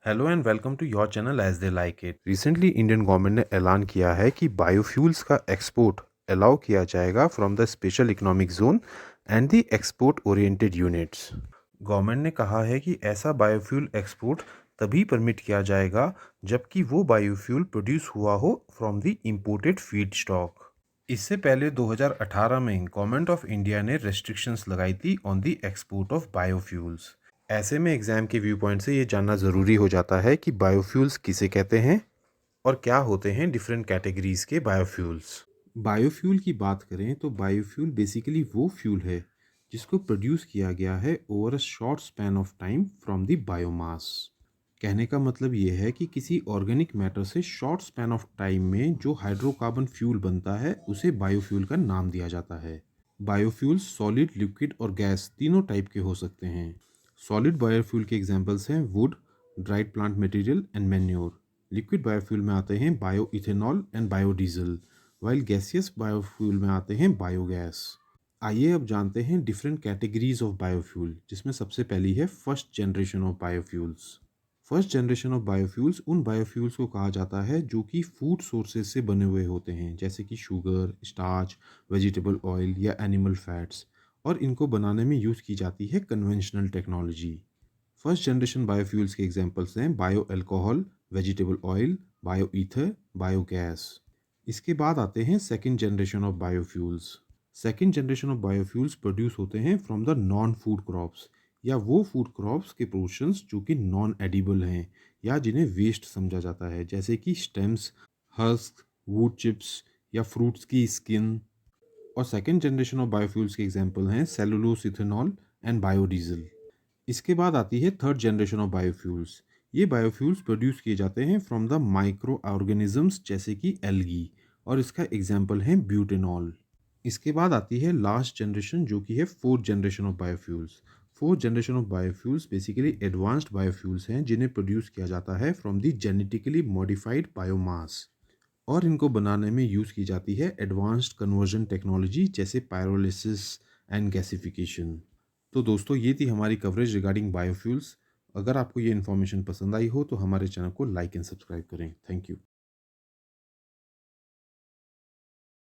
Hello and welcome to your channel as they like it. Recently Indian government ने ऐलान किया है कि बायोफ्यूल्स का एक्सपोर्ट अलाउ किया जाएगा from the special economic zone and the export oriented units. Government ने कहा है कि ऐसा बायोफ्यूल एक्सपोर्ट तभी परमिट किया जाएगा जबकि वो बायोफ्यूल प्रोड्यूस हुआ हो from the imported feed stock. इससे पहले 2018 में गवर्नमेंट ऑफ इंडिया ने रेस्ट्रिक्शंस लगाई थी on the export of biofuels. ऐसे में एग्ज़ाम के व्यू पॉइंट से ये जानना ज़रूरी हो जाता है कि बायोफ्यूल्स किसे कहते हैं और क्या होते हैं डिफरेंट कैटेगरीज़ के बायोफ्यूल्स। बायोफ्यूल की बात करें तो बायोफ्यूल बेसिकली वो फ्यूल है जिसको प्रोड्यूस किया गया है over a short span of time from the biomass. कहने का मतलब ये है कि किसी ऑर्गेनिक मैटर से शॉर्ट स्पैन ऑफ टाइम में जो हाइड्रोकार्बन फ्यूल बनता है उसे बायोफ्यूल का नाम दिया जाता है। बायोफ्यूल्स सॉलिड, लिक्विड और गैस तीनों टाइप के हो सकते हैं। सॉलिड बायोफ्यूल के एग्जांपल्स हैं would, dried plant material and manure. Liquid biofuel में आते हैं bio ethanol and biodiesel, while gaseous biofuel में आते हैं बायोगैस। आइए अब जानते हैं डिफरेंट कैटेगरीज ऑफ बायोफ्यूल, जिसमें सबसे पहली है first generation of biofuels. First generation of biofuels उन बायोफ्यूल्स को कहा जाता है जो कि फूड सोर्सेज से बने हुए होते हैं, जैसे कि शुगर, स्टार्च, वेजिटेबल ऑयल या एनिमल फैट्स, और इनको बनाने में यूज़ की जाती है conventional technology. First generation biofuels के एग्जांपल्स हैं bio alcohol, vegetable oil, bio ether, biogas. इसके बाद आते हैं second generation of biofuels. Second generation of biofuels produce होते हैं from the non food crops, या वो फूड क्रॉप्स के पोर्शंस जो कि नॉन एडिबल हैं या जिन्हें वेस्ट समझा जाता है, जैसे कि स्टेम्स, हस्क, वुड चिप्स या फ्रूट्स की स्किन। और सेकेंड जनरेशन ऑफ बायोफ्यूल्स के एग्जांपल हैं सेलुलोज, इथेनॉल एंड बायोडीजल। इसके बाद आती है थर्ड जनरेशन ऑफ बायोफ्यूल्स। ये बायोफ्यूल्स प्रोड्यूस किए जाते हैं फ्रॉम द माइक्रो ऑर्गेनिजम्स जैसे कि एल्गी, और इसका एग्जांपल है ब्यूटेनॉल। इसके बाद आती है लास्ट जनरेशन जो कि है fourth generation of biofuels. Fourth generation of biofuels basically advanced biofuels हैं जिन्हें प्रोड्यूस किया जाता है from the genetically modified biomass, और इनको बनाने में यूज़ की जाती है एडवांस्ड कन्वर्जन टेक्नोलॉजी जैसे पायरोलिसिस एंड गैसिफिकेशन। तो दोस्तों, ये थी हमारी कवरेज रिगार्डिंग बायोफ्यूल्स। अगर आपको ये इन्फॉर्मेशन पसंद आई हो तो हमारे चैनल को लाइक एंड सब्सक्राइब करें। Thank you.